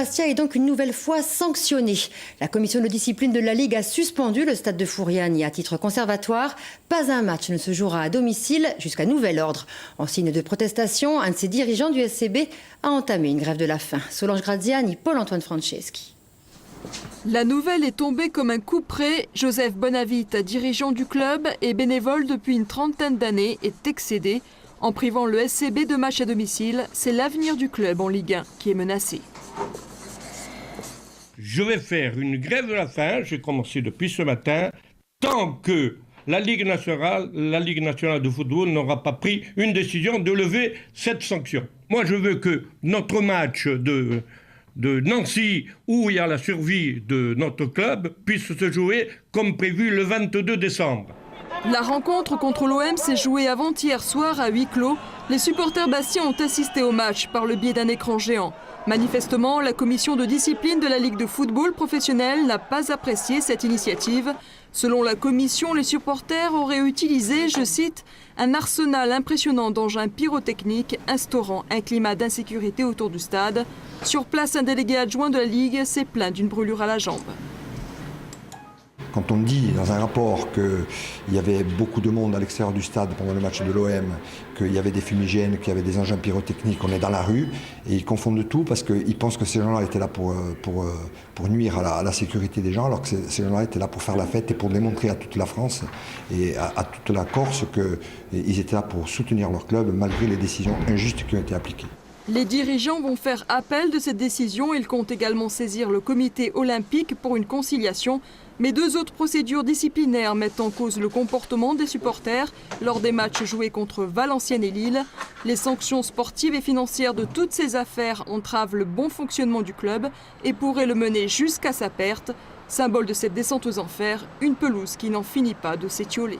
Bastia est donc une nouvelle fois sanctionné. La commission de discipline de la Ligue a suspendu le stade de Fouriani à titre conservatoire. Pas un match ne se jouera à domicile jusqu'à nouvel ordre. En signe de protestation, un de ses dirigeants du SCB a entamé une grève de la faim. Solange Graziani, Paul-Antoine Franceschi. La nouvelle est tombée comme un coup près. Joseph Bonavite, dirigeant du club et bénévole depuis une trentaine d'années, est excédé. En privant le SCB de matchs à domicile, c'est l'avenir du club en Ligue 1 qui est menacé. Je vais faire une grève de la faim, j'ai commencé depuis ce matin, tant que la Ligue nationale de football n'aura pas pris une décision de lever cette sanction. Moi, je veux que notre match de Nancy, où il y a la survie de notre club, puisse se jouer comme prévu le 22 décembre. La rencontre contre l'OM s'est jouée avant-hier soir à huis clos. Les supporters bastiens ont assisté au match par le biais d'un écran géant. Manifestement, la commission de discipline de la Ligue de football professionnel n'a pas apprécié cette initiative. Selon la commission, les supporters auraient utilisé, je cite, un arsenal impressionnant d'engins pyrotechniques, instaurant un climat d'insécurité autour du stade. Sur place, un délégué adjoint de la Ligue s'est plaint d'une brûlure à la jambe. Quand on dit dans un rapport qu'il y avait beaucoup de monde à l'extérieur du stade pendant le match de l'OM, qu'il y avait des fumigènes, qu'il y avait des engins pyrotechniques, on est dans la rue, et ils confondent tout parce qu'ils pensent que ces gens-là étaient là pour nuire à la sécurité des gens, alors que ces gens-là étaient là pour faire la fête et pour démontrer à toute la France et à toute la Corse qu'ils étaient là pour soutenir leur club malgré les décisions injustes qui ont été appliquées. Les dirigeants vont faire appel de cette décision. Ils comptent également saisir le comité olympique pour une conciliation. Mais deux autres procédures disciplinaires mettent en cause le comportement des supporters lors des matchs joués contre Valenciennes et Lille. Les sanctions sportives et financières de toutes ces affaires entravent le bon fonctionnement du club et pourraient le mener jusqu'à sa perte. Symbole de cette descente aux enfers, une pelouse qui n'en finit pas de s'étioler.